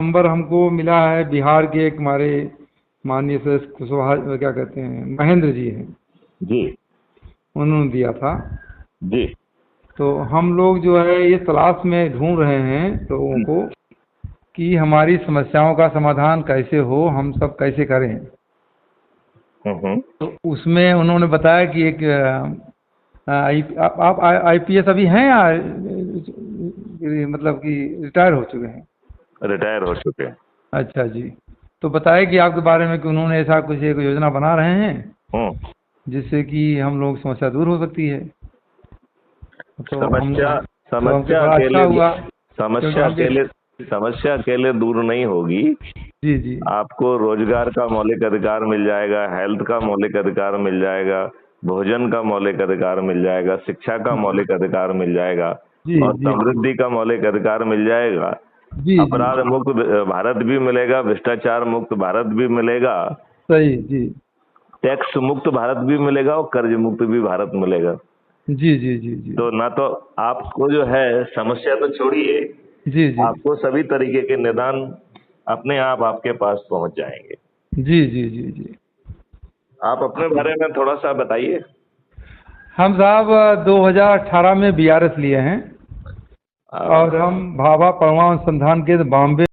Number हमको मिला है बिहार के एक हमारे माननीय से कुशवाहा, क्या कहते हैं, महेंद्र जी हैं, जी उन्होंने दिया था। जी। तो हम लोग जो है ये तलाश में ढूंढ रहे हैं लोगों को कि हमारी समस्याओं का समाधान कैसे हो, हम सब कैसे करें। हम्म। तो उसमें उन्होंने बताया कि एक आप आईपीएस अभी हैं या मतलब कि रिटायर हो चुके हैं? रिटायर हो चुके हैं। अच्छा जी। तो बताया कि आपके बारे में कि उन्होंने ऐसा कुछ एक योजना बना रहे हैं हम्म। जिससे कि हम लोग समस्या दूर हो सकती है। तो हम समस्या तो हमको समस्या बड़ा अच्छा अकेले हुआ क्योंकि समस्या हमके। अकेले समस्या अकेले दूर नहीं होगी। जी जी। आपको रोजगार का मौलिक अधिकार मिल जाएगा, हेल्थ का मौलिक अधिकार मिल जाएगा, भोजन का मौलिक अधिकार मिल जाएगा, शिक्षा का मौलिक अधिकार मिल जाएगा जी और जी समृद्धि का मौलिक अधिकार मिल जाएगा। जी जी। अपराध मुक्त भारत भी मिलेगा, भ्रष्टाचार मुक्त भारत भी मिलेगा, सही जी। टैक्स मुक्त भारत भी मिलेगा और कर्ज मुक्त भी भारत मिलेगा। जी जी जी जी तो ना तो आपको जो है समस्या तो छोड़िए, जी जी आपको सभी तरीके के निदान अपने आप आपके पास पहुंच जाएंगे। जी जी जी जी। आप अपने बारे में थोड़ा सा बताइए। हम साहब 2018 में बीआरएस लिए हैं आ, और हम भाभा परमाणु अनुसंधान केंद्र बॉम्बे